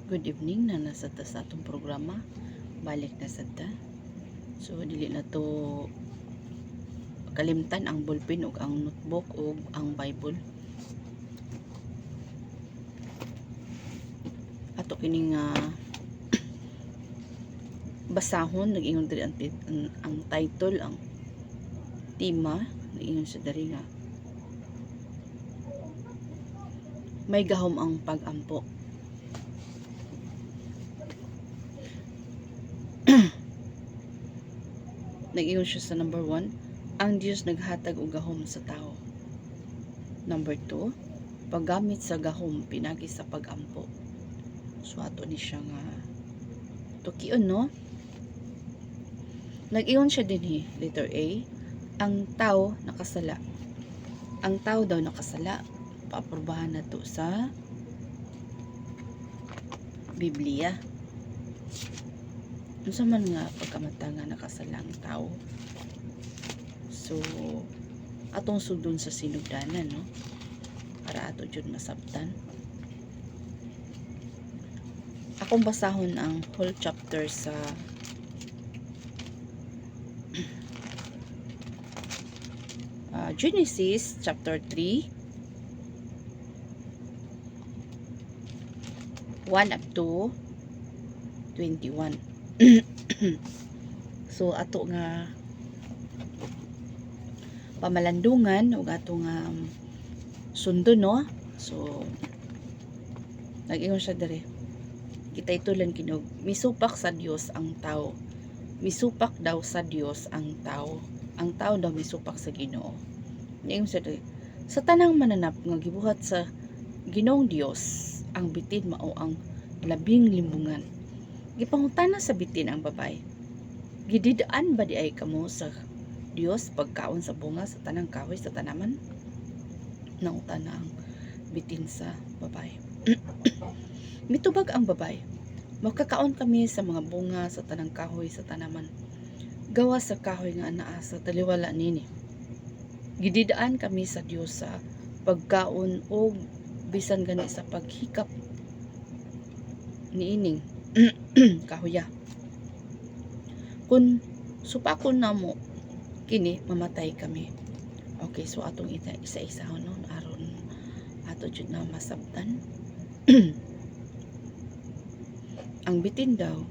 Good evening na nasa ta sa atong programa. Balik na sa ta. So dili na to kalimtan ang ballpen ug ang notebook ug ang Bible. Ato kining basahon nag-ingon diri ang title, ang tema nag-ingon sa diri nga may gahom ang pag-ampo. Nag-ingon siya sa number 1, ang Dios naghatag og gahom sa tao. Number 2, paggamit sa gahom pinagi sa pag-ampo. So ato ni siya nga tukion, no? Nag-ingon siya dinhi, letter A, ang tao nakasala. Ang tao daw nakasala, paaprubahan na to sa Biblia. Unsa man nga pagkamata nga nakasala ang tao. So atong sudon sa sinugdanan, no? Para ato jud masabtan. Akong basahon ang whole chapter sa Genesis chapter 3 1 up to 21. So ato nga pamalandungan ug ato nga sundon, no? So nag-ingon siya diri, kita itulan kinog misupak sa Dios ang tao. Misupak daw sa Dios ang tao. Ang tao daw misupak sa Ginoo. Nag-ingon siya diri, sa tanang mananap nga gibuhat sa Ginoong Dios, ang bitin mao ang labing limbungan. Gipangutana sa bitin ang babae, gididaan ba di ay kamo sa Dios pagkaon sa bunga sa tanang kahoy sa tanaman? Nangutana ang bitin sa babae. Mitubag ang babae, makakaon kami sa mga bunga sa tanang kahoy sa tanaman, gawa sa kahoy nga anaa sa taliwala nini. Gididaan kami sa Dios sa pagkaon o bisan gani sa paghikap niining kahoya. Kung supakon namo kini, mamatay kami. Okay, so atong isa-isa no aron ato jud na masabtan. Ang bitin daw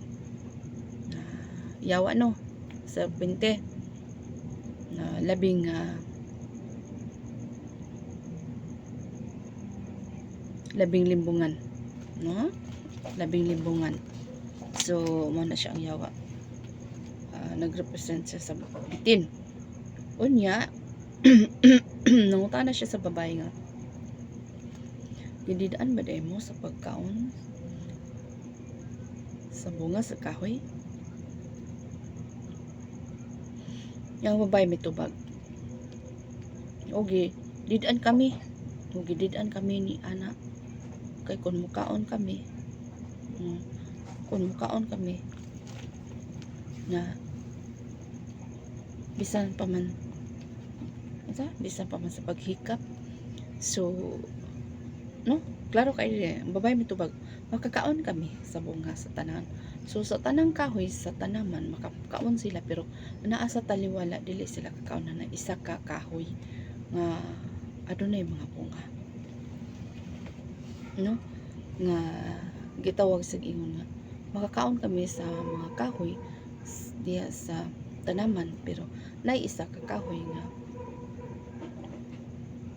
yawa, no, sa 20 na labing limbungan, no? Labing limbungan. So mo na siya ang yawa. Nagrepresent siya sa bitin. Unya nangutana siya sa babae nga, gididaan ba day mo sa pagkaon sa bunga sa kahoy? Yang babae mitubag, okay, didaan kami. Gididaan kami ni ana kay kun mukaon kami na bisan pa man sa paghikap. So no, klaro kay ang babae mitubag, makakaon kami sa bunga sa tanan. So sa tanang kahoy sa tanaman makakaon sila, pero naa sa taliwala dili sila kakaon na isa ka kahoy nga adunay mga bunga, no? Nga gitawag sa ingon nga makakaon kami sa mga kahoy diya sa tanaman, pero nay isa ka kahoy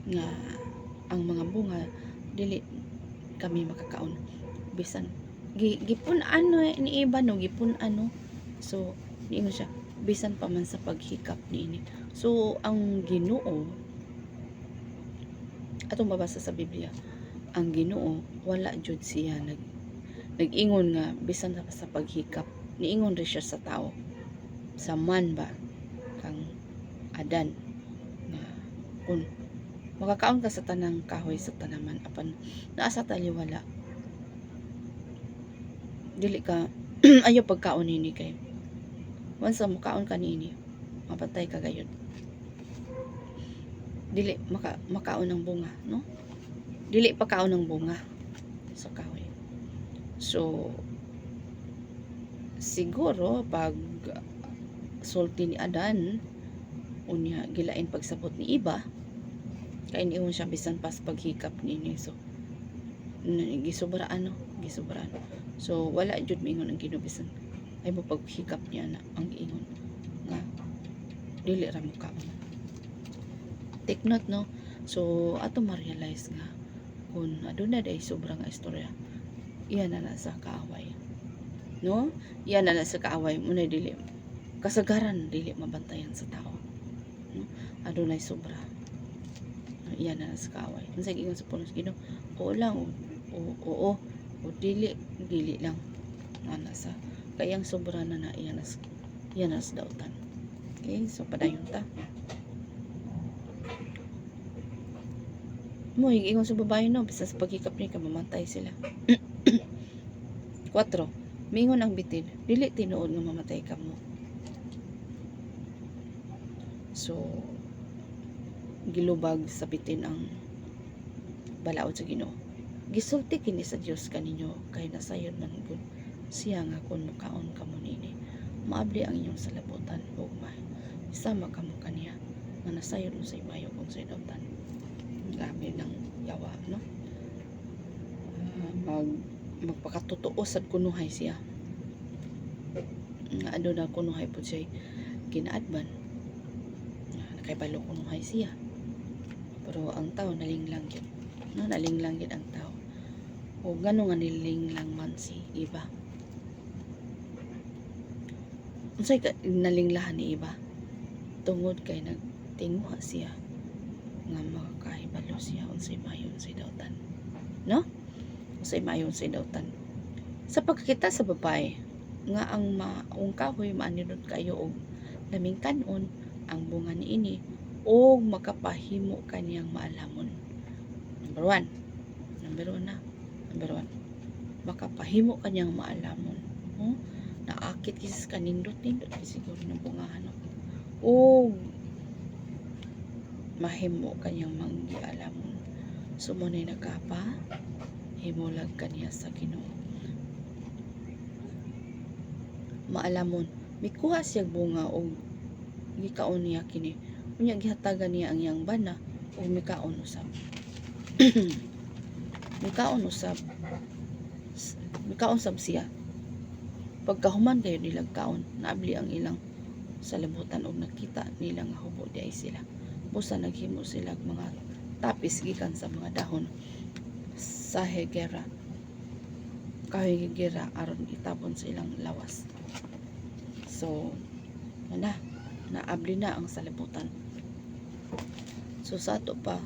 nga ang mga bunga dili kami makakaon. Bisan gipun ano ni iba, no, gipun ano. So niingon siya, bisan pa man sa paghikap niini. So ang Ginoo, atong mabasa sa Biblia, ang Ginoo wala jud siya nag-ingon nga bisan sa paghikap. Niingon rin siya sa tao, sa man ba kang Adan, nga kun makakaon ka sa tanang kahoy sa tanaman apan naa sa taliwala dili ka ayo pagkaon nini, kay once makaon ka nini mapatay ka gayud. Dili makaon ng bunga, no? Dili pa kaon ng bunga sa kahoy. So siguro pag sulti ni Adan unya gilain pagsabot ni Iba kay niingon siya bisan pas paghikap nini. So gisubraan no, gisubraan. So wala jud mingon ang Ginoo bisan ay mo paghikap niya na ang ingon nga dili ra mo kaon. Take note no. So ato ma-realize nga kung aduna day sobra nga istorya, iyan na sa kaaway. No? Iyan na sa kaaway mo na dili kasagaran dili mabantayan sa tao. No? Adunay sobra. Iyan na sa kaaway. Unsa giingon sa pulos Ginoo? Oo lang oo o dili lang ana sa kayang sobra na na iyan na sa dautan. Okay, so padayon ta. Mo ingon sa babae no, bisan sa paghikap ni ka mamatay sila. 4. Mingon ang bitin, dili tinuod nga mamatay ka mo. So gilubag sa bitin ang balaod sa Ginoo. Gisulti kini sa Dios kaninyo kay nasayon man gud siya nga kun mukaon kamo nini. Maabli ang inyong salabutan ug isama kamo kaniya nga nasayon sa imayo kung sa dautan. Grabe ng yawa no. Magpakatotoo sad kunuhay siya. Nga aduna kunuhay pud siya ginaadban. Nakaibalo kunuhay siya. Pero ang tao nalinglang yun. No, nalinglang yun ang tao. O gano nga nilinglang man si Iba. Unsay nalinglahan ni Iba? Tungod kay nagtinguha siya nga makahibalo siya unsay mayon sa dautan. No? Unsay mayon sa dautan. Sa pagkita sa babae nga ang maong kahoy maaninod kayo og laming kanon ang bunga niini o makapahimo kaniyang maalamon. Number 1 na. Number 1. Makapahimo kaniyang maalamon. Naakit kisas kanindot siguro ng bungahan. O mahimo kaniyang manggialamon. Sumunay nakapa himulag kaniya sa Ginoo. Maalamon, mikuha siya bunga o gikaon niya kini. Unya gihatagan niya ang iyang bana o mikaon usab. Mikaon sab siya. Pagkahuman kayo nilang kaon, naabli ang ilang salabutan o nakita nilang hubo di ay sila. Busa naghimo sila mga tapis gikan sa mga dahon sa higera. Kahoy higera aron itapon sa ilang lawas. So, naabli na ang salabutan. So sa ato pa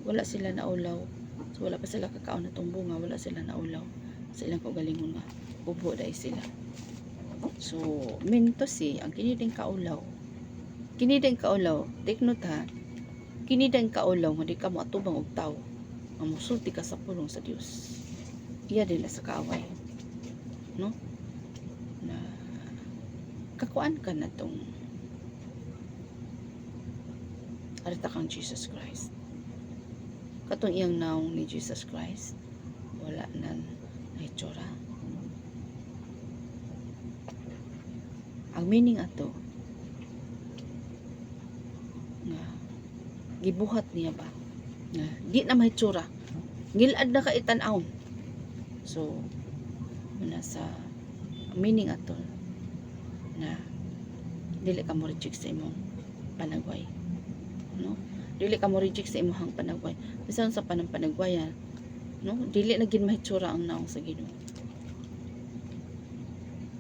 wala sila naulaw. So wala pa sila kakaon na tong bunga, wala sila naulaw sa ilang kaugalingon nga ubo dai sila. So minto si ang kiniding kaulaw, take note ha, kiniding kaulaw nga di ka moatubang og tawo nga mosulti ka sa pulong sa Dios. Iya din sa kaaway, no? Na kakuan ka na tong arita kang Jesus Christ. Katong iyang naong ni Jesus Christ wala na itsura. Ang meaning ato nga gibuhat niya ba nga di na mahitsura, gilad na ka itan-aw. So muna sa meaning ato na dili ka mo reject sa imong panagway, no? Dili ka mo reject sa imong panagway bisan sa panagwayan, no? Dili na gid mahitsura ang naong sa Ginoo,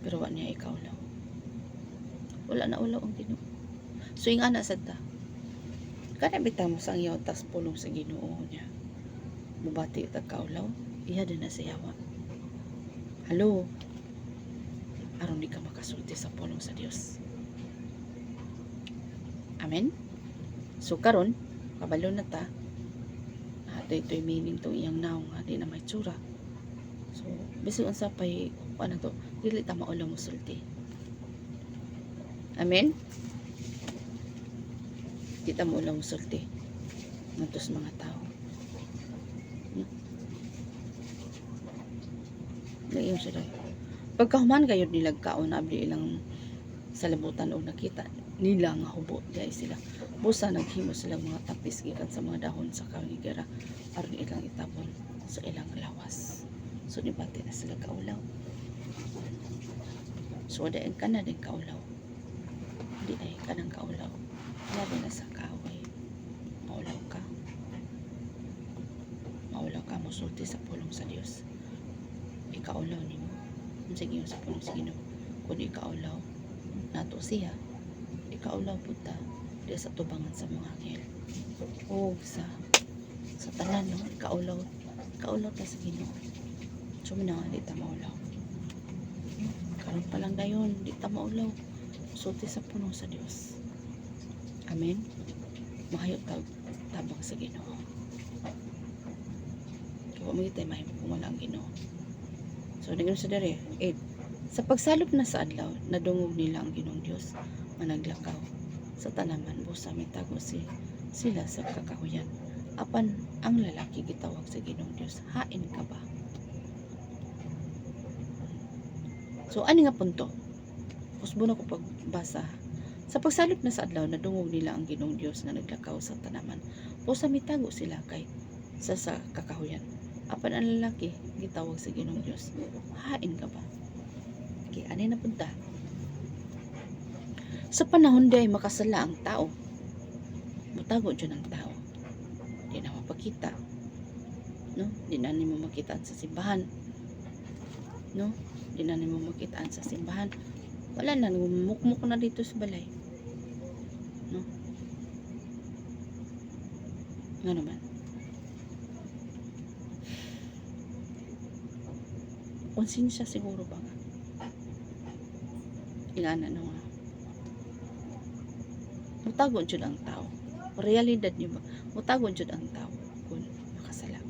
pero wa niya ikaw lang, wala na ulaw ang Ginoo. So ingana sad ta kana bitaw mo sang yaw tas pulong sa Ginoo niya mubati ta kaulaw, iya din na sa yawa. Hello, aron di ka makasulti sa pulong sa Dios. Amen. So karon kabalo na ta ito'y meaning to iyang naong nga di na may tsura. So bisan unsa pay ano to dili ta maulaw musulti. Amen. Di ta maulaw musulti ngadto sa mga tao. Nag-iyon siya dahil. Pagkahuman kayo nilag kaon abdi ilang sa labutan o nakita nila nga hubo dahil sila. Busa naghimo sila mga tapis gikan sa mga dahon sa kaligara aron ilang itapon sa ilang lawas. So nibati na sila kaulaw. So dahil ka na din kaulaw. Hindi ay ka ng kaulaw. Labi na sa kaaway. Maulaw ka. Maulaw ka, musulti sa pulong sa Dios. Ikaulaw ni mo. Sige yung sa pulong sa Ginoo. Kung ikaulaw, nato siya. Ikaulaw puta. Di sa tubangan sa mga anghel. O sa tanan, no? Ikaulaw. Ikaulaw ta sa Ginoo. So na nga, di ta maulaw. Karon pa lang dayon, di ta maulaw. Sulti sa puno sa Dios. Amen. Mahayot tabang sa Ginoo. Kaya mo tayo mahimo kung wala ang Ginoo. So nagano sa dere 8. Sa pagsalop na sa adlaw, nadungog nila ang Ginoong Dios managlakaw sa tanaman busa mitago sila sa kakahuyan. Apan ang lalaki gitawag sa Ginoong Dios, hain ka ba? So ani nga punto? Kusbo na ko pagbasa. Sa pagsalop na sa adlaw, nadungog nila ang Ginoong Dios nga naglakaw sa tanaman. Busa mitago sila kay sa kakahuyan. Apan ang lalaki gitawag sa Ginoong Dios, hain ka ba? Okay, ani na punta. Sa panahon di ay makasala ang tao. Mutago dyan ang tao. Di na mapakita. No? Di na nimo makitaan sa simbahan. No? Di na nimo makitaan sa simbahan. Wala na, mukmuk na dito sa balay. No? Nga naman. Konsensya siguro ba nga? Ilana na nga. Mutago dyan ang tao. Realidad niyo ba? Mutago dyan ang tao kung makasala.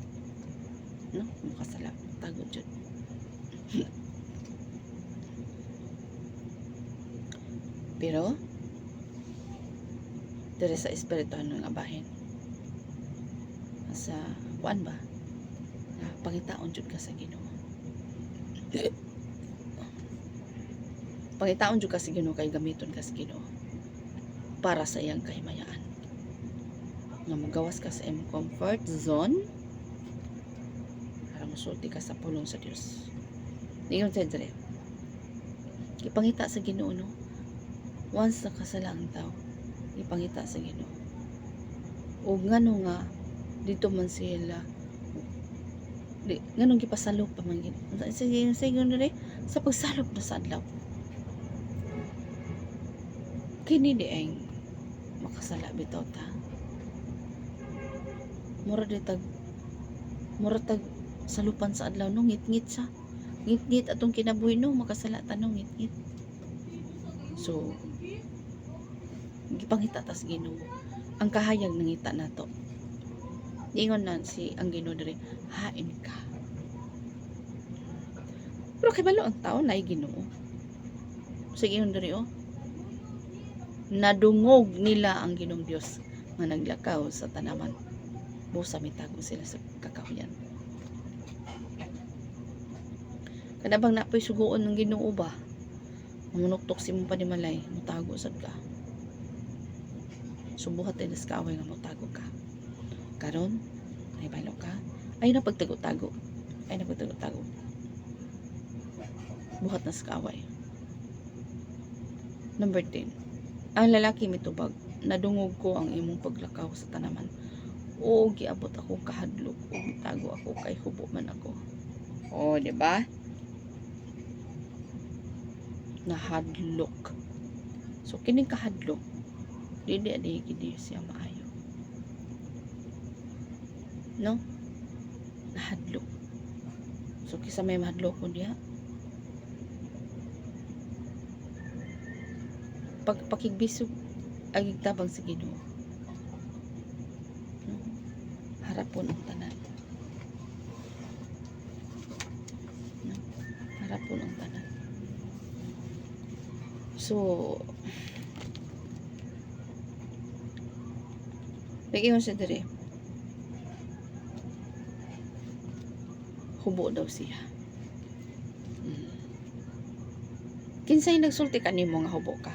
No? Makasala. Mutago dyan. Pero, dere sa espirituhan ng abahin. Sa, kuan ba? Pangitaon dyan ka sa Ginoo. Pangitaon dyan ka sa Ginoo kay gamiton ka sa Ginoo para sa iyang kahimayaan. Nga magawas ka sa iyong comfort zone para musulti ka sa pulong sa Dios. Ngayon sa dire. Ipangita sa Ginoo no. Once nakasala ang tao, ipangita sa Ginoo. O ngano nga dito man sila nganong gipasalop pa man sige dire sa pagsalop na sa adlaw. Kini di ay makasala bitaw ta. Mura tag salupan sa adlaw no ngit-ngit sa. Ngit-ngit atong kinabuhi no makasala ta no ngit-ngit. So gipangita tas Ginoo ang kahayag nangita nato. Ingon na si ang Ginoo diri, hain ka. Pero kibalo ang tao na Ginoo. Sige ingon diri oh. Nadungog nila ang Ginoong Dios nga naglakaw sa tanaman. Busa mitago sila sa kakahuyan. Kada bang napoy suguon ng Ginoo ba? Mamunuktok si mong panimalay, mutago sad ka. Subuhat din sa kaaway nga mutago ka. Karon, ay balo ka. Ay na pagtago-tago. Buhat na sa kaaway. Number 10. Ang lalaki mitubag, nadungog ko ang imong paglakaw sa tanaman. O giabot ako kahadlok, o tago ako kay hubo man ako. O, di ba? Nahadlok. So kining kahadlok, dili gidi siya maayo. No? Nahadlok. So kisa may mahadlok ko diha. Pakigbisog agig tabang sa Ginoo. No? Harapon ang tanan. No? Harapon ang tanan. So nag-iwan siya dire. Hubo daw siya. Kinsay nagsulti kanimo nga hubo ka?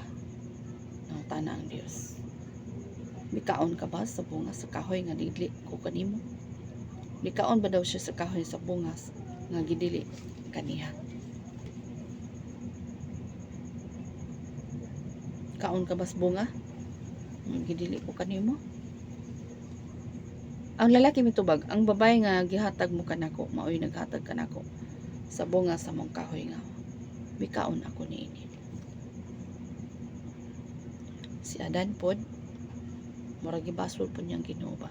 Nangutana ang Dios. Mikaon ka ba sa bunga sa kahoy nga dili ko kanimo? Mikaon ba daw siya sa kahoy sa bunga nga gidili kaniha? Kaon ka ba sa bunga nga gidili ko kanimo? Ang lalaki mitubag, ang babae nga gihatag mo kanako, maoy naghatag kanako sa bunga sa mong kahoy nga mikaon ako niini. Si Adan pod murag gibasol po niyang Ginoo ba?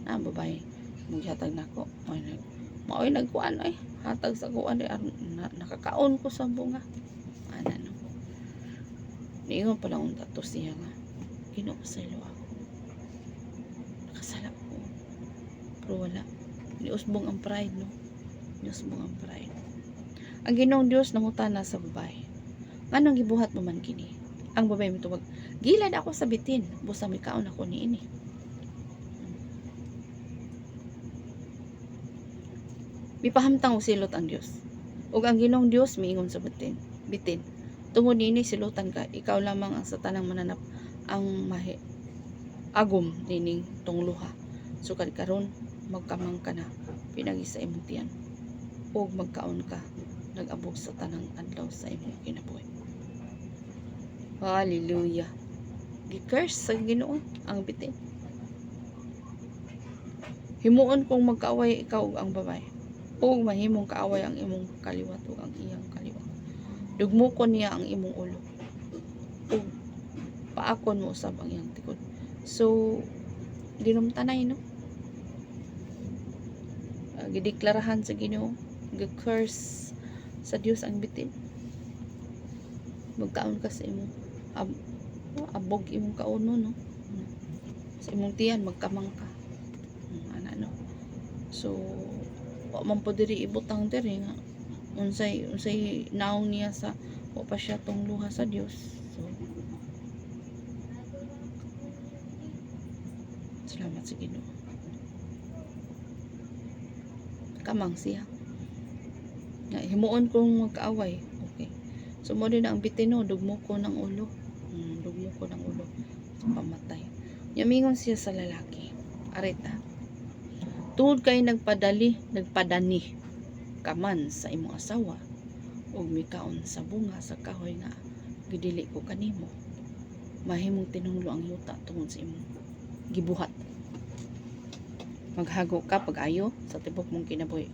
Na babae mong gihatag nako, maoy nagkuan ay hatag sa kuan nakakaon ko sa bunga. Ana no. Niingon pa lang unta to siya nga Ginoo sa ilo ako. Nakasala ko. Pero wala. Niusbong ang pride, no? Niusbong ang pride. Ang Ginoong Dios nangutana sa babae. Nganong gibuhat mo man kini? Ang babae mitubag, gilad ako sa bitin, busa mikaon ako niini. Mipahamtang og silot ang Dios. Ug ang Ginoong Dios miingon sa bitin. Tungod niini silutan ka, ikaw lamang ang sa tanang mananap ang agom nining tungluha. Sukad karon magkamang ka na pinagi sa imong tiyan ug magkaon ka nag-abog sa tanang adlaw sa imong kinabuhi. Hallelujah. Gi-curse sa Ginoo ang bitin. Himuon kung magkaaway ikaw ug ang babae ug mahimong kaaway ang imong kaliwat ug ang iyang kaliwat. Dugmukon niya ang imong ulo ug paakon mo usab ang iyang tikod. So dinumtanay no, gideklarahan sa Ginoo, gi-curse sa Dios ang bitin. Magkaon ka sa imong abog imong kauno no, sa imong tiyan magkamang ka. Ana no. So wa man po diri ibutang diri nga unsay naong niya sa wa pa siya tungluha sa Dios. So salamat sa Ginoo. Kamang siya. Himuon kong magkaaway. Okay. So mo din ang bitino, dugmo ko ng ulo. Dugmo ko ng ulo. So, pamatay. Yamingon siya sa lalaki. Arita. Tungod kay nagpadani kaman sa imong asawa ug mikaon sa bunga sa kahoy nga gidili ko kanimo. Mahimong tinunglo ang yuta tungod sa imong gibuhat. Maghago ka pag-ayo sa tibok mong kinabuhi.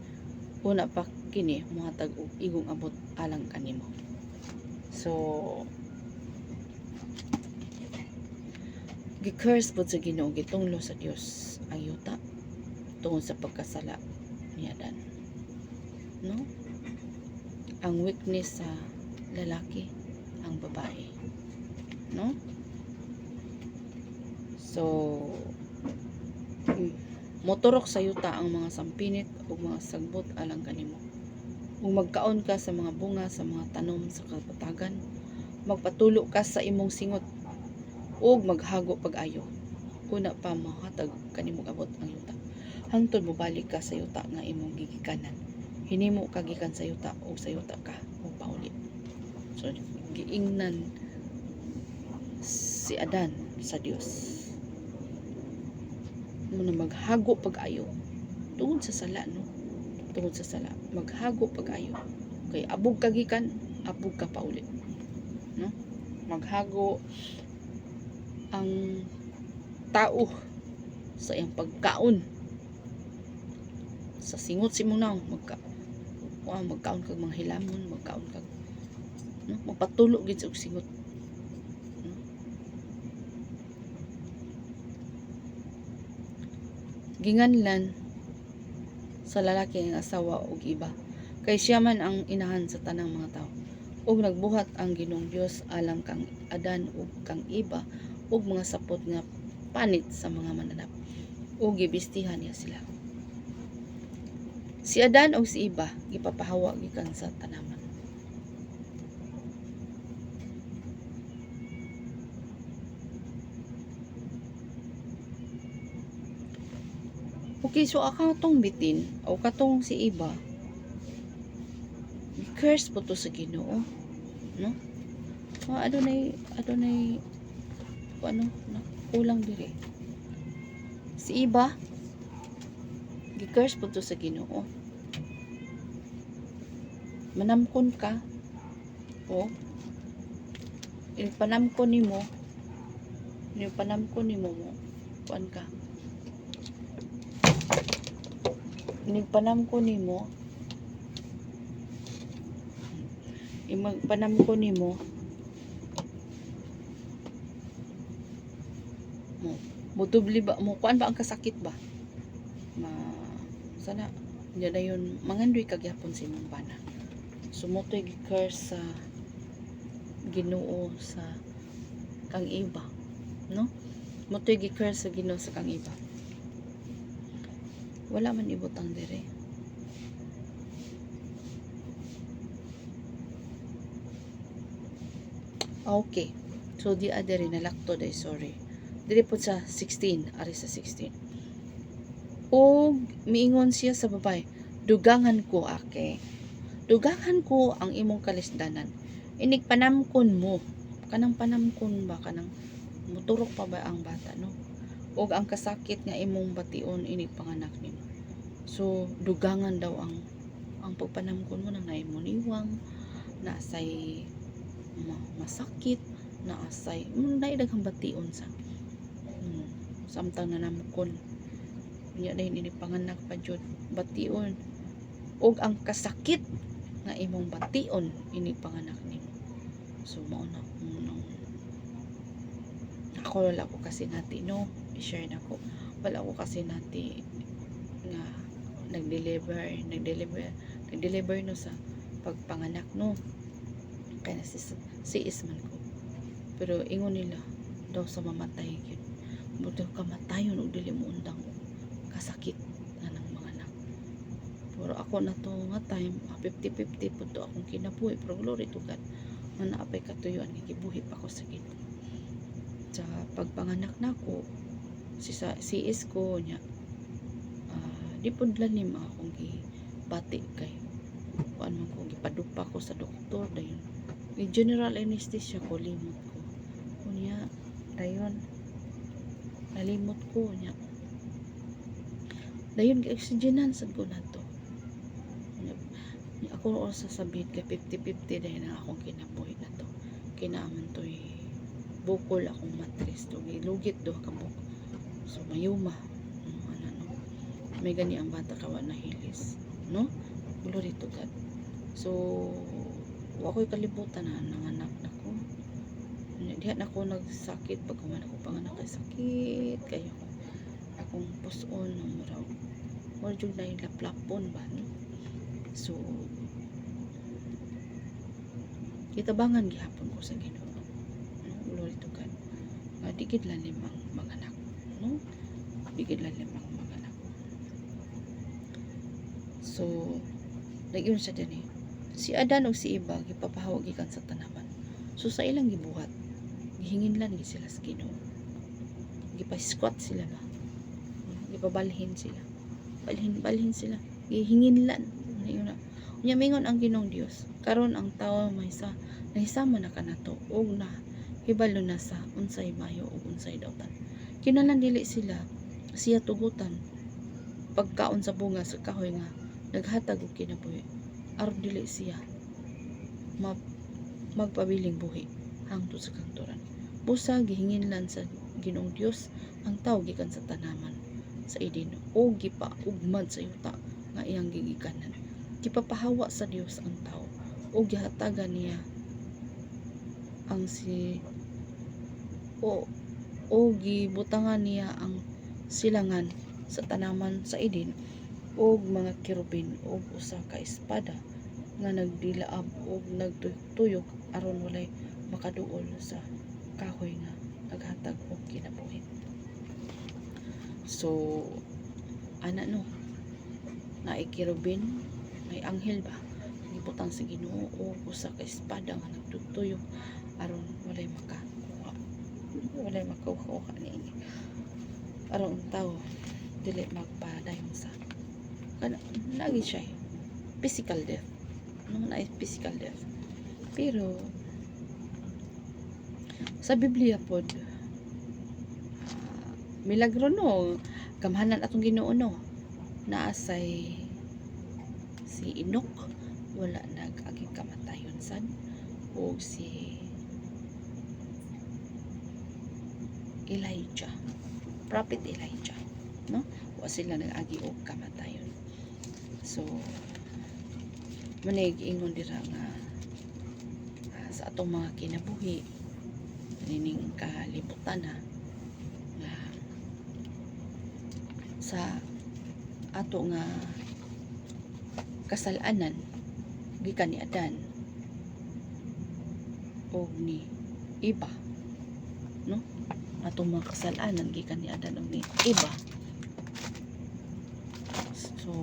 Una pa kini muhatag og igong abot alang kanimo. So gi-curse pod sa Ginoo, gitunglo sa Dios ang yuta tungod sa pagkasala ni Adan. No? Ang weakness sa lalaki ang babae. No? So motorok sa yuta ang mga sampinit ug mga sagbot alang kanimo. Ug magkaon ka sa mga bunga sa mga tanom sa kapatagan, magpatulo ka sa imong singot ug maghago pag-ayo. Una pa mahatag kanimo abot ang yuta. Hangtod mobalik ka sa yuta nga imong gigikanan. Hinimo ka gikan sa yuta ug sa yuta ka pauli. So giingnan si Adan sa Dios. Muna maghago pag-ayo tungod sa sala no, tungod sa sala maghago pag-ayo kay abog kagikan abog ka pauli no, maghago ang tao sa iyang pagkaon sa singot si mo na magkaon kag mga hilamon, magkaon kag no, mapatulo gid sa singot. Ginganlan sa lalaki ang asawa og iba kay siya man ang inahan sa tanang mga tao ug nagbuhat ang Ginoong Dios alang kang Adan ug kang iba ug mga sapot nga panit sa mga mananap ug gibistihan niya sila. Si Adan ug si Iba gipapahawa gikan sa tanaman. Okay, so akatong bitin o katong si Iba, curse po to sa Ginoo, no? adunay ano na kulang diri. Si iba gi-curse pud to sa Ginoo. Manamkon ka o panamkon nimo mo kuan ka. Panamkon nimo panamkon nimo mudubli ba mo kuan ba ang kasakit ba sana nya dayon mangandoy kagyapon sa imong bana. Sumutoy gi-curse sa Ginoo sa kang iba, no? Mutoy gi-curse sa Ginoo sa kang iba. Wala man ibutang dire. Okay. So di adere nalakto day, sorry. Diri po sa 16, ari sa 16. O miingon siya sa babae, dugangan ko ake. Dugangan ko ang imong kalisdanan. Inig panamkon mo. Kanang panamkon ba? Kanang muturok pa ba ang bata, no? O ang kasakit nga imong bation inig panganak nimo. So, dugangan daw ang pagpanamkon mo nang naimuniwang, naasay masakit, naasay, naidaghang bation sa. Samtang nanamkon. Niya dahil inig panganak pa jud bation. O ang kasakit nga imong bation inig panganak nimo. So mao na ako wala ko kasi nati, no, i-share na ko, wala ko kasi nati nga nag-deliver no sa pagpanganak, no, kaya si isman ko, pero ingon nila daw sa mamatay yun mo daw kamatayon og dili mo undang kasakit na ng mga anak. Pero ako na to nga time 50-50 po to akong kinabuhi, pero glory to God nga naapay katuyuan nga gibuhi pa ko sa Ginoo. Sa pagpanganak nako si is ko nya di pudlan ni akong gibati kay kuan man ko gipadupa ko sa doktor dayon ni general anesthesia ko, limot ko unya dayon nalimot ko nya dayon gi-oxygenan sad ko nato. Ako sa sabit kay 50-50 dahil na akong kinabuhi na to. Kinaaman to'y bukol akong matris to. Lugit do ka buk. So mayuma. No? May gani ang bata kawa na hilis. No? Glory to God. So ako'y kalibutan na nanganak na ko. Diyan ako nagsakit pag kuman ako panganak kay sakit kayo. Akong puson ng muraw. Mura jud na yung laplapon ba? No? So kitabangan gihapon ko sa Ginoo. Glory to God. Digid lang limang mga anak, no? Digid lang limang mga anak. So nagyon siya dinhi. Si Adan ug si Eva gipapahawag gikan sa tanaman. So sa ilang gibuhat, gihinginlan gi sila sa Ginoo. Gipa-squat sila ba? Gipabalhin sila. Balhin sila. Gihinginlan. Ayun na. Unya mingon ang Ginoong Dios, karon ang tawo nahisama na kanato og na hibalo na sa unsay mayo ug unsay dawtan. Kinahanglan dili siya tugutan pagkaon sa bunga sa kahoy nga naghatag og kinabuhi aron dili siya magpabiling buhi hangtod sa kanturan. Busa gihinginlan sa Ginoong Dios ang tawo gikan sa tanaman sa Eden o gipaugmad sa yuta nga iyang gigikanan. Gipapahawa sa Dios ang tao o gihatagan niya ang o gibutangan niya ang silangan sa tanaman sa Eden o mga kirubin o usa ka espada nga nagdilaab o nagtuyok aron walay makaduol sa kahoy nga naghatag og kinabuhi. So ana no naay kirubin, may anghel ba gibutang sa Ginoo o usa ka espada nga nagtutuyok aron walay makakuha niini aron ang tao dili magpadayon sa lagi siya physical death, no, na physical death, pero Sa Biblia pod, milagro no, gamhanan atong Ginoo no. Naasay si Enoch wala nag-aging kamatayon sad, o si Elijah, Prophet Elijah, no? Wa sila nag-agi og kamatayon. So manig ingon dira nga sa atong mga kinabuhi nining kalibutan nga sa ato nga kasalanan gikan ni Adan o ni Eva, no? Atong mga kasalanan gikan ni Adan o ni Eva. So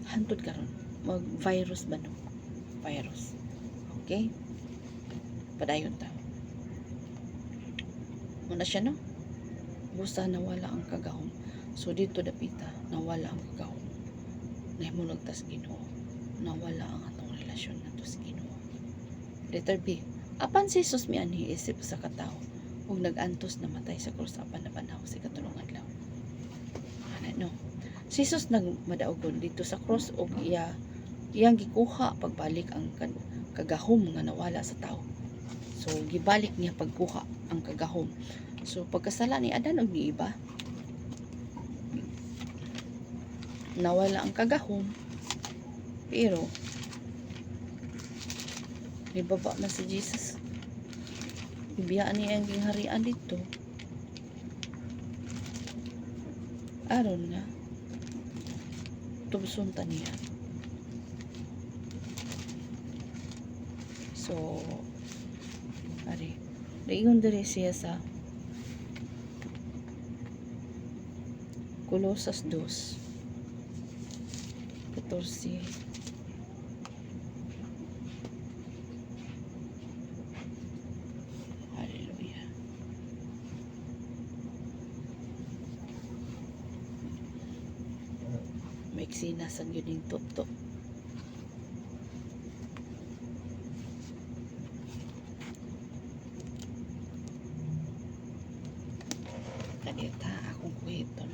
hantod karon mag virus ba no? Virus. Okay? Padayon ta. Muna siya no? Busa nawala ang kagahom. So dito dapita nawala ang kagahom. Nahimulog tas Ginoo. Nawala ang atong relasyon nato sa Ginoo. Letter B. Apan si Jesus mianhi isip sa katao ug nagantos namatay sa krus apan nabanhaw sa katulong adlaw. Ano no? Si Jesus nagmadaogon dito sa cross ug iyang gikuha pagbalik ang kagahom nga nawala sa tao. So gibalik niya pagkuha ang kagahom. So pagkasala ni Adan ug ni Eva, nawala ang kagahom, pero nibaba na si Jesus. Ibiyaan niya ang gingharian dito. Aron nga tubsunta niya. So ari daingon diri siya sa Colosas 2:14. Hallelujah. Maiksi na sa gyuding toto. Kanita akong kuhiton.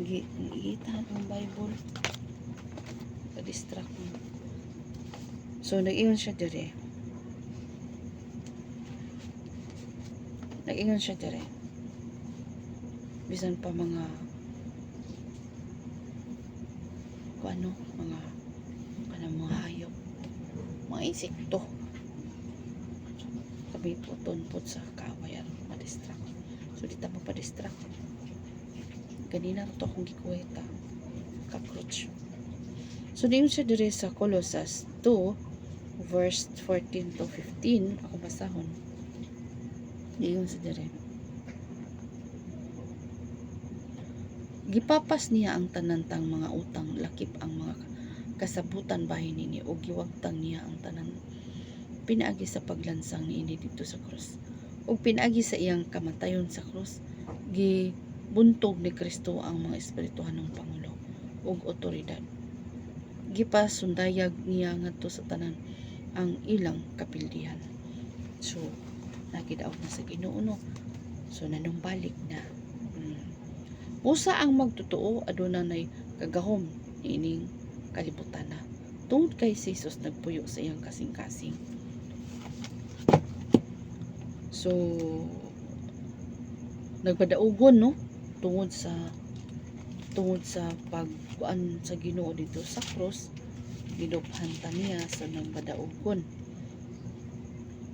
Gigitan ang Bible. Pa-distract mo. So nag-ingon siya dire. Bisan pa mga mga hayop, mga insekto. Kami puton-put sa kawayan, ma-distract. So di ta magpa-distract. Ganina ito akong gikuweta. Cockroach. So diyon siya dire sa Colossus 2:14-15. Ako basahon. Diyon siya dire. Gipapas niya ang tanantang mga utang, lakip ang mga kasabutan bahin niya o giwagtang niya ang tanan pinaagi sa paglansang niini dito sa krus. O pinaagi sa iyang kamatayon sa krus, gibuntog ni Kristo ang mga espirituhan ng Pangulo ug otoridad. Gipasundayag niya ngadto sa tanan ang ilang kapildihan. So nakidaot na sa Ginoo no. So nanumbalik na. Usa ang magtotoo adunay kagahom niining kalibutan na. Tungod kay Jesus nagpuyo sa iyang kasing-kasing. So nagpadaugon no tungod sa pagkuan sa Ginoo dito sa cross, giduphan ta niya sa nagpadaugon.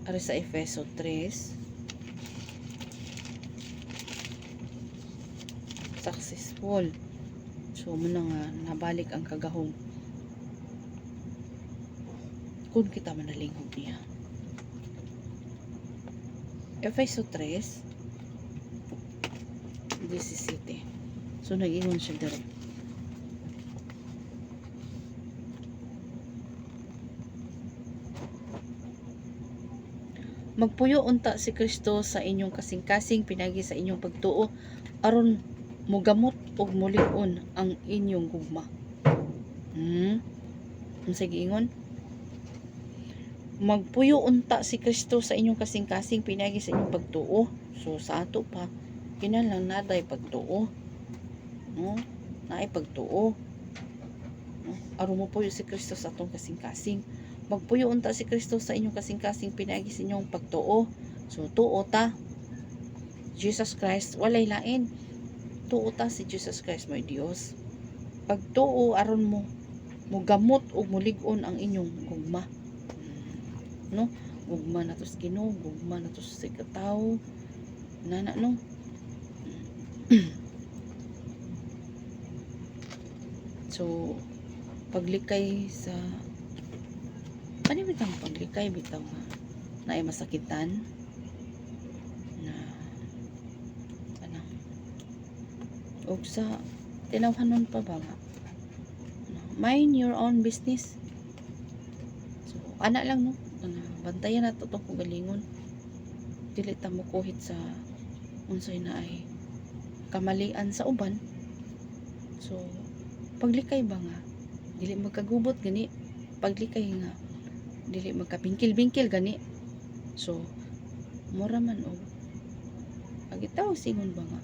Ari sa Efeso 3, successful. So muna nga nabalik ang kagahom kung kita manalinghod niya. Efeso 3:17. So nag-ingon siya dire. Magpuyo unta si Kristo sa inyong kasing-kasing pinagi sa inyong pagtuo aron mugamot ug mulig-on ang inyong gugma. Unsay giingon? Magpuyo unta si Kristo sa inyong kasing-kasing pinaagi sa inyong pagtuo. So sa ato pa kinahanglan naday pagtuo. No? Naay pagtuo. No? Aron mo puyo si Kristo sa atong kasing-kasing. Magpuyo unta si Kristo sa inyong kasing-kasing pinaagi sa inyong pagtuo. So tuo ta Jesus Christ walay lain. Tuo ta si Jesus Christ may Dios. Pagtuo aron mo mugamot ug mulig-on ang inyong gugma. No? Gugma na to sa Ginoo, gugma na to sa katawo. Nana no. So paglikay sa ano bitang paglikay bitaw nga naay masakitan na ano og sa tinawhanon pa ba nga mind your own business. So ana lang no, bantayan nato tong kagalingon, dili ta mo kuhit sa unsay na ay kamalian sa uban. So paglikay ba nga dili magkagubot gani, paglikay nga dili magkabingkil-bingkil gani. So mura man og agitaw singon ba nga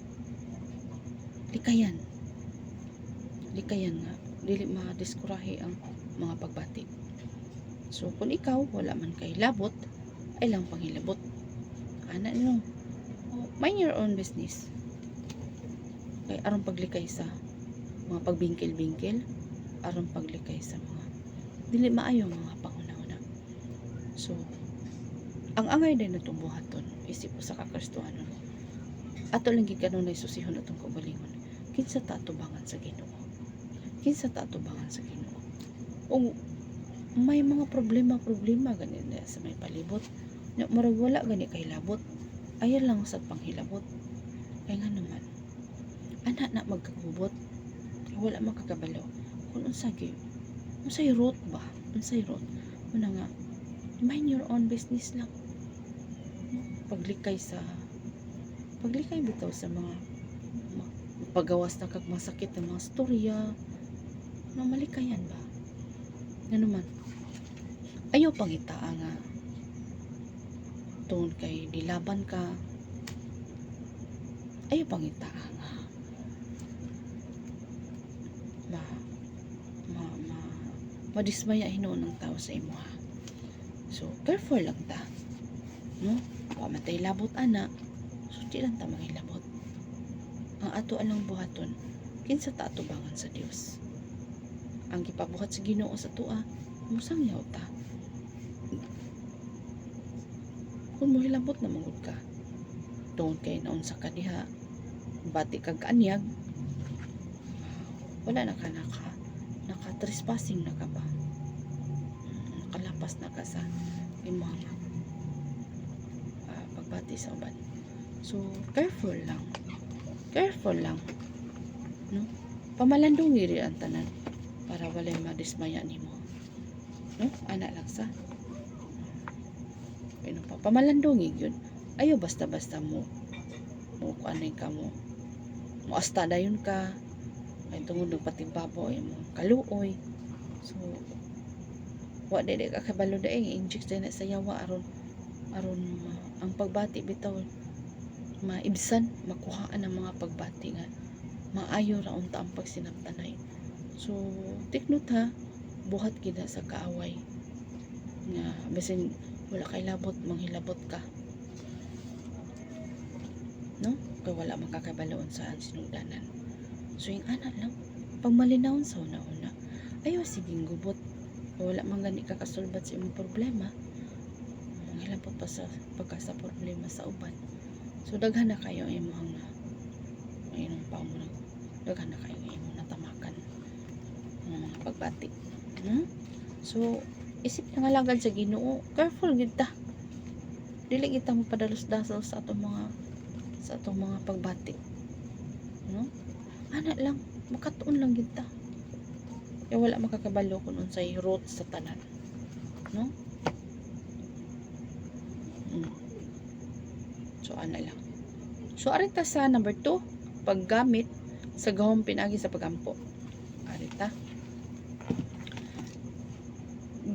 likayan nga dili madiskurahe ang mga pagbati. So kung ikaw wala man kay labot ay lang panghilabot ana no, mind your own business. Kay aron paglikay sa mga pagbingkil-bingkil, aron paglikay sa mga dili maayo mga panguna-una. So ang angay din natong buhaton isip sa kakristohanon ato lang gid kanunay susihon atong kaugalingon kinsa ta atubangan sa Ginoo, kinsa ta atubangan sa Ginoo. O may mga problema gani sa may palibot nya murag wala gani kay labot, ayan lang sa panghilabot. Kay nga naman ana na magkagubot wala makakabalo kung unsay root ba, unsay root una nga mind your own business lang. Paglikay bitaw sa mga pagawas na kag masakit na mga storya na malikayan ba nga naman ayaw pangitaa nga tungod kay dilaban ka, ayaw pangitaa nga madismaya hinuon ng tao sa imo ha. So careful lang ta no, wa man tay labot ana, so di lang ta mangilabot. Ang ato alang buhaton kinsa ta atubangan sa Dios. Ang gipabuhat sa Ginoo sa tua musangyaw ta. Kung mohilabot na mangud ka tungod kay naon sa kadiha bati kag anyag, wala na ka naka trespassing na ka ba, nakalapas na ka sa imong pagbati sa uban. So careful lang no, pamalandungi ri ang tanan para walay madismaya nimo no, ana lang sa ano pa pamalandungi yun, ayo basta-basta mo kuanay ka mo asta dayon ka ay tungod ng patibabaw ay mo kaluoy. So wa dili ka kabalo daing inject na sa yawa aron ang pagbati bitaw maibsan makuhaan ang mga pagbati nga maayo ra unta ang pagsinabtanay. So take note ha, buhat gid sa kaaway nga bisan wala kay labot manghilabot ka no, kay wala makakabaloon sa sinugdanan. So yung ana lang pag malinawon sa una ayaw siging gubot, wala man gani ka kasulbat sa imong problema, manghilabot pa sa pagka sa problema sa uban. So daghan na kayo imong ayun pa mo daghan na kayo imong natamakan ng mga pagbati. So isip na ngalagad sa Ginoo, careful gid ta, dili kita mo padalos-dasal sa atong mga pagbati no, ana lang makatuon lang gid ta kaya wala makakabalo kung unsay root sa tanan no. So ana lang. So arita sa number 2 paggamit sa gahom pinagi sa pagampo. Arita.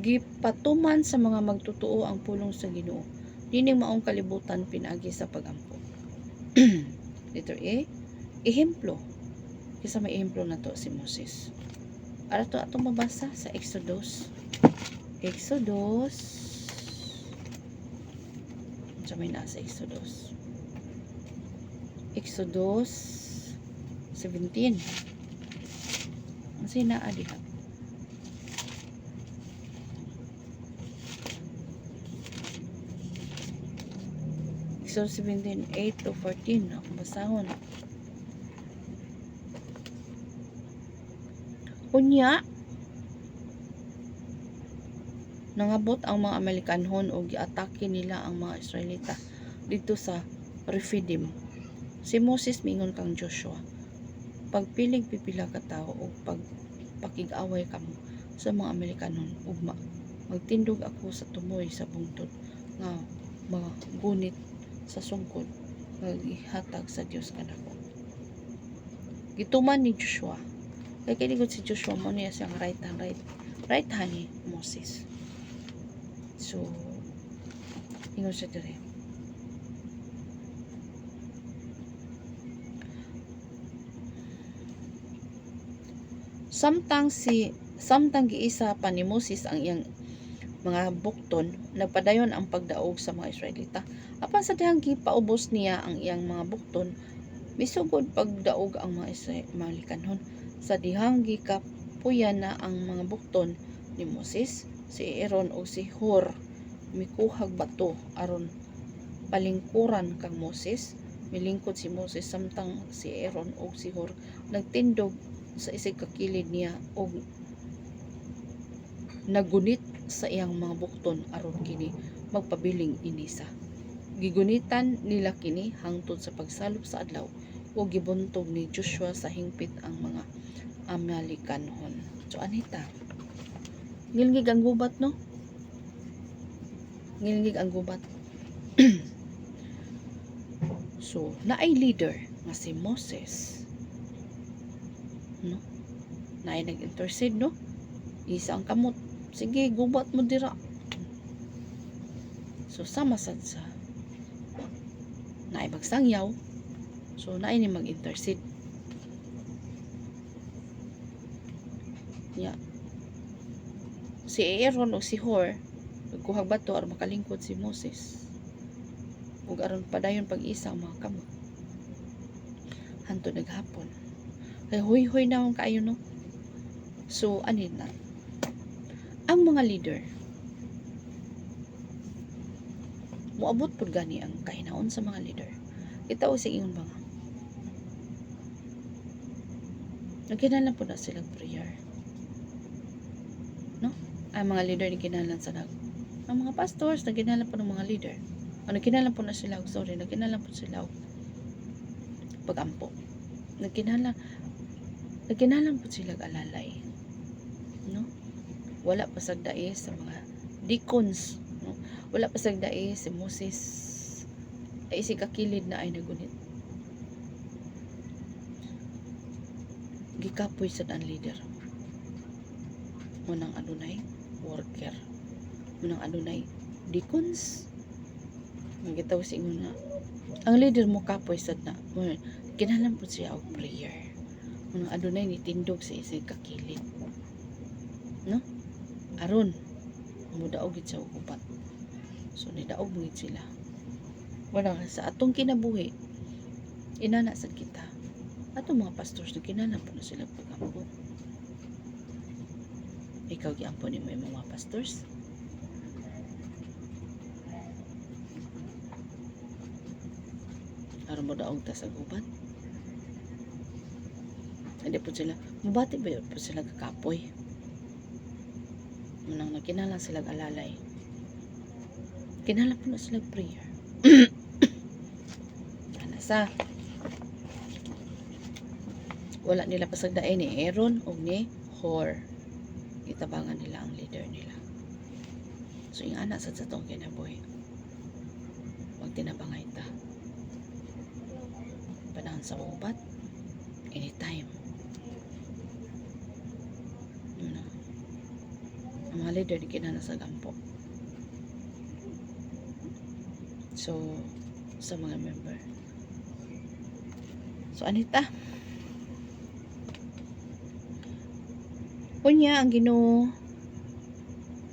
Gipatuman sa mga magtotoo ang pulong sa Ginoo. Dining maong kalibutan pinagi sa pagampo. Letter A, ehemplo. Kisa may ehemplo na to si Moses. Ara to atong mabasa sa Exodus. Sa may nasa Exodus 17. Ang sinaa diha. Exodus 17, 8 to 14. Ako basahon. Unya, nangabot ang mga Amerikanhon o giatake nila ang mga Israelita dito sa Refidim. Si Moses mingon kang Joshua, pagpilig pipila ka tao o pagpakig-away kamo sa mga Amerikanon ugma, magtindog ako sa tumoy sa bungtod nga magunit sa sungkod nga gihatag sa Dios kanako. Gituman ni Joshua, kay kiligod si Joshua mo niya siyang right hand ni Moses. So ingon siya dire, samtang giisa pa ni Moses ang iyang mga bukton, nagpadayon ang pagdaog sa mga Israelita. Apan sa dihang gipaubos niya ang iyang mga bukton, misugod pagdaog ang mga Amerikanhon. Sa dihang gikapuyan na ang mga bukton ni Moses, si Aaron o si Hur mikuhag bato aron palingkuran kang Moses. Milingkod si Moses samtang si Aaron o si Hur nagtindog sa isig kakilid niya o nagunit sa iyang mga bukton aron kini magpabiling inisa. Gigunitan nila kini hangtod sa pagsalop sa adlaw o gibuntog ni Joshua sa hingpit ang mga Amalikanhon. So anita, ngilngig ang gubat, no? Ngilngig ang gubat. So naay leader nga si Moses, no? Naay nag-intercede, no? Isa ang kamot, sige gubat mo dira. So sama sad sa naay magsangyaw, so naay ni mag-intercede. Yeah. Si Aaron o si Hur nagkuhag bato aron makalingkod si Moses ug aron padayon pag-isa ang mga kamot hangtod naghapon. Kay huy-huy naman kaayo, no? So anin na ang mga leader moabot pud gani ang kahinaon sa mga leader. Itaw sa ingon ba nga nagkinahanglan po na silang prayer, no? Ang mga leader nagkinahanglan sa ang mga pastors nagkinahanglan po ng mga leader o nagkinahanglan po na sila nagkinahanglan po sila pagampo. Nagkinahanglan po sila alalay, no? Wala pa sagdae sa mga deacons, no? Wala pa sagdae si Moses ay si kakilid na ay nagunit. Gikapoy sa ang leader. Munang adunay worker, munang adunay deacons. Magitaw sa ingon na ang leader mo kapoy sad na. Kinahanglan po siya og prayer. Munang adunay nitindog sa isig kakilid, no? Aron mudaog gid sa upat. So nidaog gid sila. Wala sa atong kinabuhi inana sad kita. Atong mga pastors nagkinahanglan po na sila pagampo. Ikaw giampo ni mo mga pastors? Aron mo daog ta sa gubat. Hindi po sila mabati ba po sila kakapoy. Munang nagkinahanglan sila alalay. Kinahanglan po na sila prayer. Ana sa wala nila pasagdaay ni Aaron o ni Hur. Itabangan nila ang leader nila. So yung anak sa tong kinabuhi wag tinabangay ta panahon sa ubat anytime. You know, ang mga leader di kinahanglan sa gampo. So sa mga member. So anita, unya ang Ginoo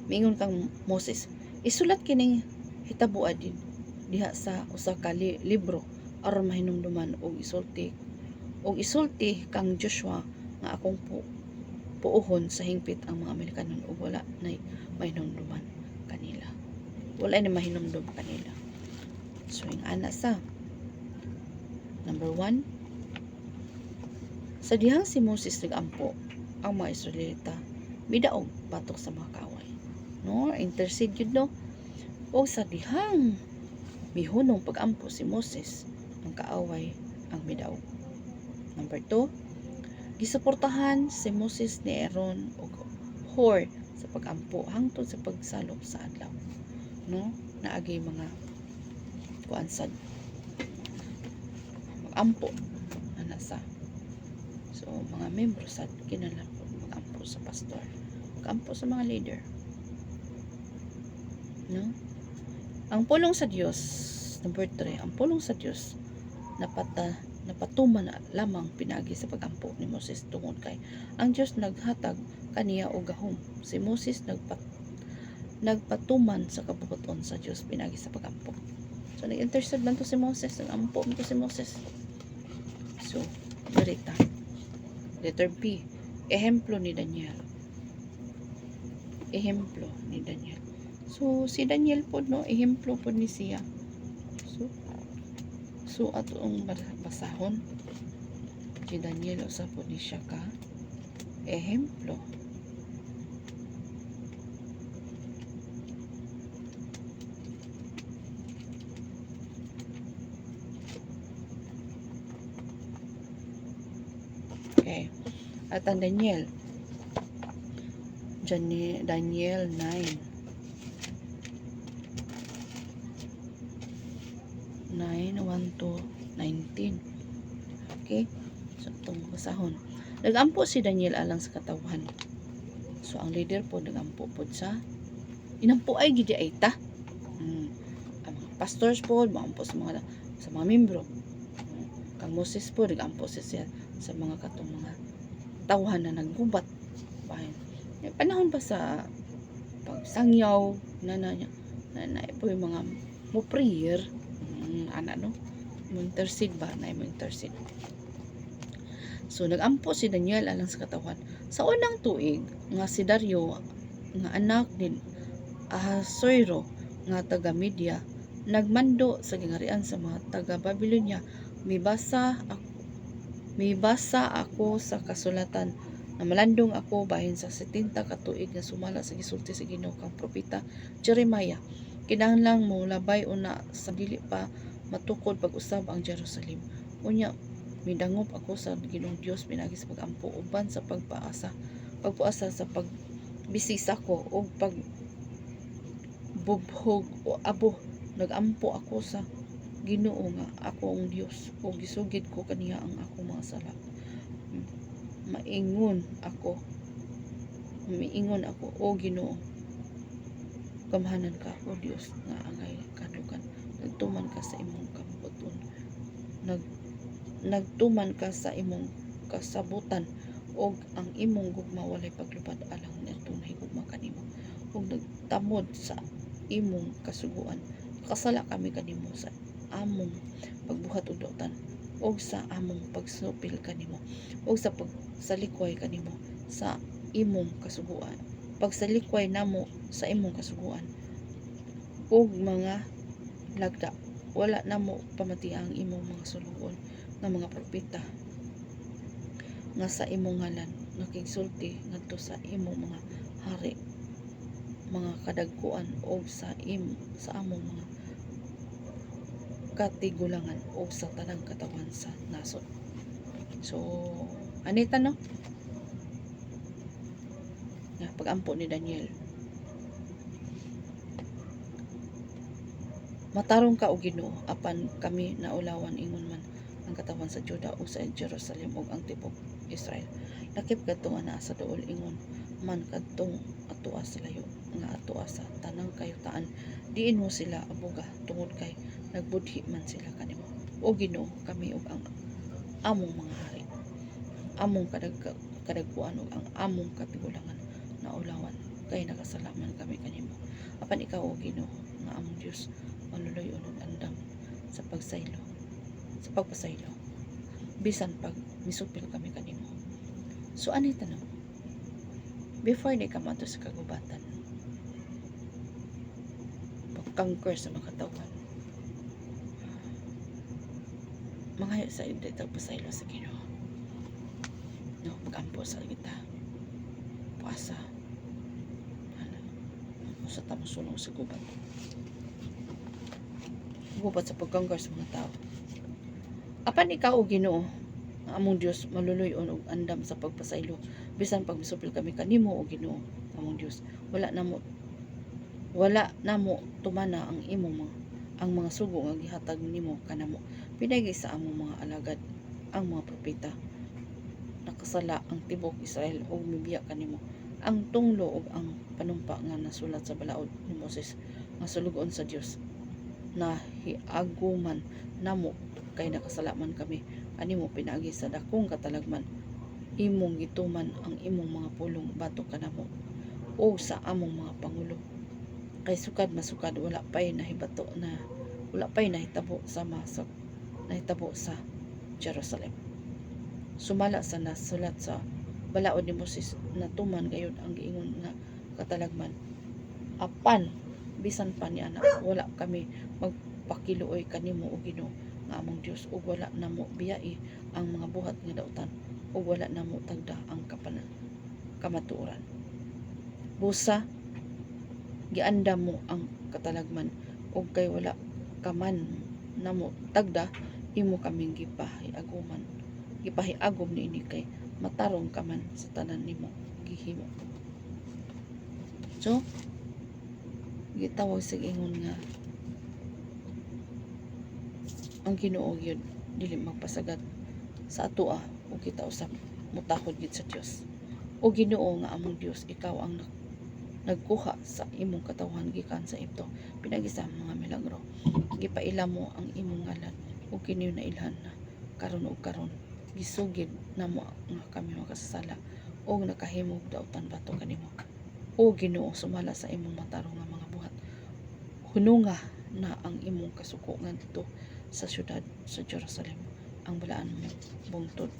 miingon kang Moses, isulat kining hitabuan din diha sa usa ka libro aron mahinumduman og isulti kang Joshua nga akong puuhon sa hingpit ang mga Amerikanon ug wala nay mahinumduman kanila. Wala na mahinumdum kanila. So yung ana sa number 1, sa dihang si Moses nagampo ang mga Israelita midaog batok sa mga kaaway. No, intercede yun no. O sa dihang mihunong pagampo si Moses, ang kaaway ang midaog. Number 2, gisuportahan si Moses ni Aaron ug Hur sa pagampo hangtod sa pagsalop sa adlaw. No, naagi mga kuansad magampo ana sa so mga membro sa kinahanglan magampo sa pastor, magampo sa mga leader. No? Ang pulong sa Dios, number 3, ang pulong sa Dios napatuman na lamang pinagi sa pagampo ni Moses tungod kay ang Dios naghatag kaniya og gahom. Si Moses nagpatuman sa kabubuton sa Dios pinagi sa pagampo. So nag-intercede man to si Moses, nagampo man to si Moses. So, dirita. Letter B, ehemplo ni Daniel. Ehemplo ni Daniel. So si Daniel po no, ehemplo po ni siya. So atong basahon si Daniel usa po ni siya ka ehemplo. Okay. At ang Daniel Daniel 9 1 to 19. Okay? So, itong basahon. Nagampo si Daniel alang sa katawhan. So, ang leader po nagampo po sa inampo ay gidi ay ta. Ang mga pastors po, magampo sa mga membro. Kang Moses po, nagampo siya sa mga katong mga tawhan na naggubat. Bahin. Panahon pa sa pagsangyaw, na po yung mga mo prayer, ana no, mo intercede ba na mo intercede. So nagampo si Daniel alang sa katawan sa unang tuig nga si Dario nga anak ni Ahasuero nga taga Media nagmando sa gingarian sa mga taga Babylonia. Mibasa ako sa kasulatan na malandong ako bahin sa 70 ka tuig nga sumala sa gisulti sa Ginoo kang propeta Jeremiah. Kinahanglang mo labay una sa dili pa matukod pag-usab ang Jerusalem. Unya midangop ako sa Ginoong Dios pinagi sa pagampo uban sa pagpuasa sa pagbisisa ko o pagbubhog o abo. Nagampo ako sa Ginoo nga ako ang Dios o gisugid ko kaniya ang akong mga sala. Miingon ako o Ginoo, gamahanan ka o Dios nga angay kadugan. Nagtuman ka sa imong kabubuton, nagtuman ka sa imong kasabutan og ang imong gugma walay paglupad alang tunay gugma kanimo ug nagtamod sa imong kasuguan. Kasala kami kanimo sa among pagbuhat og dautan og sa among pagsupil kanimo og sa pagsalikway kanimo sa imong kasuguan, pagsalikway namo sa imong kasuguan ug mga lagda. Wala namo pamati ang imong mga sulugon nga mga propeta nga sa imong ngalan nakigsulti ngadto sa imong mga hari, mga kadagkuan og sa among mga katigulangan o sa tanang katawan sa nasod. So, anita no? Pagampo ni Daniel. Matarong ka o Ginoo apan kami naulawan ingon man ang katawan sa Juda ug sa Jerusalem ug ang tibok Israel. Lakip kadtong ana sa duol ingon man kadtong atoa sa layo nga atoa sa tanang kayutaan diin mo sila abuga tungod kay nagbudhi man sila kanimo. O Ginoo, kami ug ang among mga hari, among kadagpuan ug ang among katigulangan na ulawan kay nakasalaman kami kanimo. Apan ikaw o Ginoo nga among Dios manuloy-on ug andam sa pagpasaylo bisan pag misupil kami kanimo. So ani tanong, before ni ka madto sa kagubatan, pag-conquer sa mga katawan, mangayo sa dito pasaylo sa Ginoo. No, magampo sa kita. Puasa. Sa tamang sunong sa gubat. Gubat sa pag-conquer sa mga tao. Apan ikaw o Ginoo, ang among Dios maluluyon og andam sa pagpasaylo bisan pag misupil kami kanimo o Ginoo among Dios. Wala namo tumana ang ang mga sugo nga gihatag nimo kanamo. Pinagi sa among mga alagad ang mga propeta. Nakasala ang tibok Israel ug mibiya kanimo. Ang tunglo ug ang panumpa nga nasulat sa balaod ni Moses nga sulugon sa Dios na hiaguman namo kay nakasalaman kami kanimo pinaagi sa dakong katalagman imong gituman ang imong mga pulong batok kanamo o sa among mga pangulo kay sukad masukad wala pay nahitabo sa Jerusalem. Sumala sa nasulat sa balaod ni Moses na tuman gayud ang giingon nga katalagman. Apan bisan pa ni ana wala kami magpakiluoy kanimo o Ginoo nga among Dios ug wala namo biyai ang mga buhat nga dautan ug wala namo tagda ang kamatuoran. Busa giandam mo ang katalagman ug kay wala ka man namo tagda imo kaming gipahiagom niini kay matarong ka man sa tanan nimo gihimo. So gitawag sa ingon nga ang Ginoo gyud dili magpasagad sa atoa ug kita usab mutahod gid sa Dios. O Ginoo nga among Dios, ikaw ang nagkuha sa imong katawhan gikan sa Egipto pinagi sa mga milagro. Gipaila mo ang imong ngalan ug kini nailhan na karon ug karon gisugid namo nga kami makasala ug nakahimog dautan bato kanimo. O Ginoo, sumala sa imong matarong nga mga buhat. Hununga na ang imong kasuko ngadto sa syudad sa Jerusalem ang balaan mo bungtod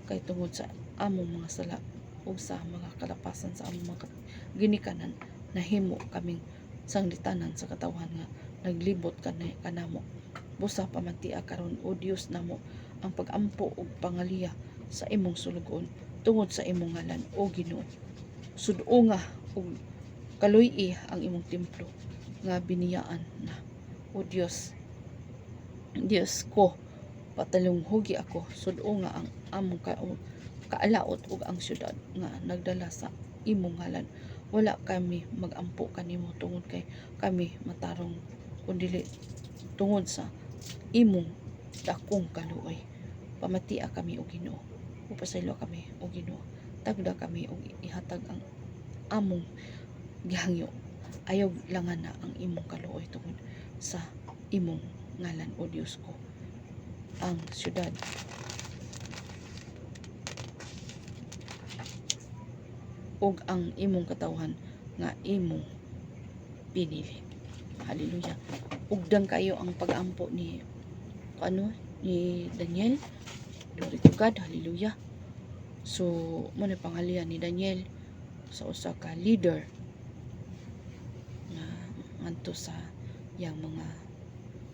kay tungod sa among mga sala o sa mga kalapasan sa among mga ginikanan nahimo kaming sanglitanan sa katawhan nga naglibot kanamo. Busa pamantia karon o Dios namo ang pag-ampo ug pangaliya sa imong sulugon tungod sa imong ngalan o Ginoo. Sud-o nga ug kaluy-i ang imong templo nga biniyaan na. O Dios ko, patalunghugi ako sud-o nga ang among kaalaot ug ang syudad nga nagdala sa imong ngalan. Wala kami magampo kanimo tungod kay kami matarong kundili tungod sa imong dakong kaluoy. Pamatia kami o Ginoo. Upasaylo kami o Ginoo. Tagda kami og ihatag ang among gihangyo. Ayaw langan na ang imong kaluoy tungod sa imong ngalan o Dios ko. Ang syudad ug ang imong katawhan nga imong pinili. Hallelujah. Ugdang kayo ang pag-ampo ni Daniel. Glory to God. Hallelujah. So mo na pangalian ni Daniel sa usa ka leader nga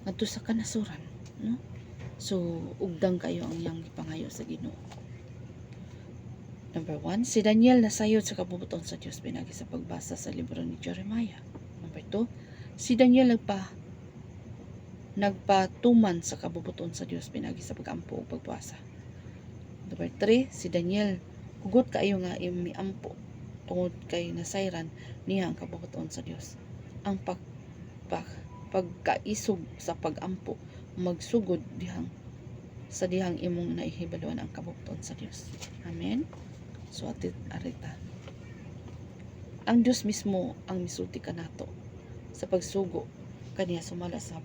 ngadto sa kanasuran, no? So ugdang kayo ang iyang gipangayo sa Ginoo. Number 1, si Daniel nasayod sa kabubuton sa Dios pinagi sa pagbasa sa libro ni Jeremiah. Number 2, si Daniel nagpatuman sa kabubuton sa Dios pinagi sa pag-ampo ug pagpuasa. Number 3, si Daniel hugot kaayo nga imiampo tungod kay nasayran niya ang kabubuton sa Dios. Ang pagkaisog sa pag-ampo magsugod dihang sa dihang imong naihibaluan ang kabukton sa Dios. Amen. So atit arita. Ang Dios mismo ang misulti kanato sa pagsugo kaniya sumala sa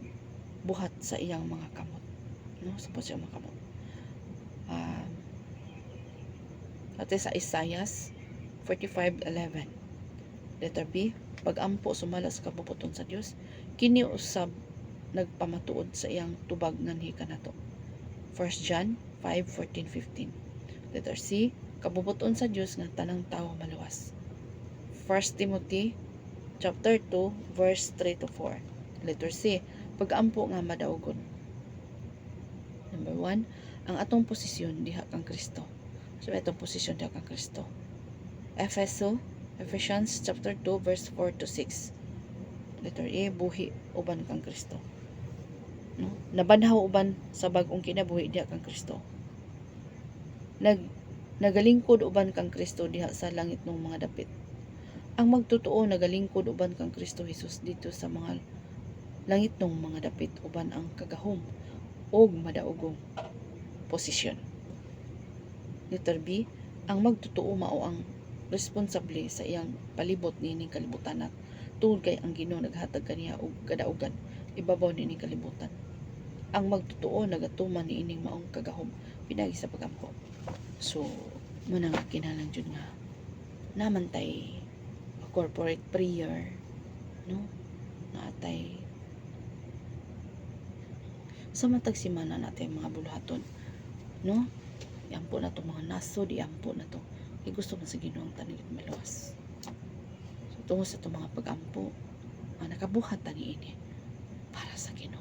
buhat sa iyang mga kamot. No, sa siyang mga kamot. Ate sa Isaiah 45:11. Letter B, pag-ampo sumala sa kabubuton sa Dios, kini usab nagpamatuod sa iyang tubag nganhi kanato. 1 John 5:14-15. Letter C, kabubuton sa Dios nga tanang tawo maluwas. 1 Timothy chapter 2 verse 3-4. Letter C, pag-ampo nga madaugon. Number 1, ang atong posisyon diha kang Kristo. So itong posisyon diha kang Kristo. Ephesians chapter 2 verse 4-6. Letter A, buhi uban kang Kristo. No? Nabanhaw uban sa bag-ong kinabuhi diha kang Kristo. Nagalingkod uban kang Kristo diha sa langit ng mga dapit. Ang magtotoo nagalingkod uban kang Kristo Jesus dito sa mga langit ng mga dapit uban ang kagahom og madaugong posisyon. Letter B, ang magtotoo mao ang responsable sa iyang palibot niining kalibutan tungod kay ang Ginoo naghatag kaniya og kadaugan ibabaw niining kalibutan. Ang magtotoo nagatuman niining maong kagahom pinagi sa pagampo. So muna nga kinahanglan jud nga namantay corporate prayer, no, natay sa matag simana natin mga buluhaton, no, iampo na to mga nasod, iampo na to kay gusto man sa Ginoo ang tanig maluwas. So tungod sa to mga pag-ampo nakabuhat tani ini para sa Ginoo.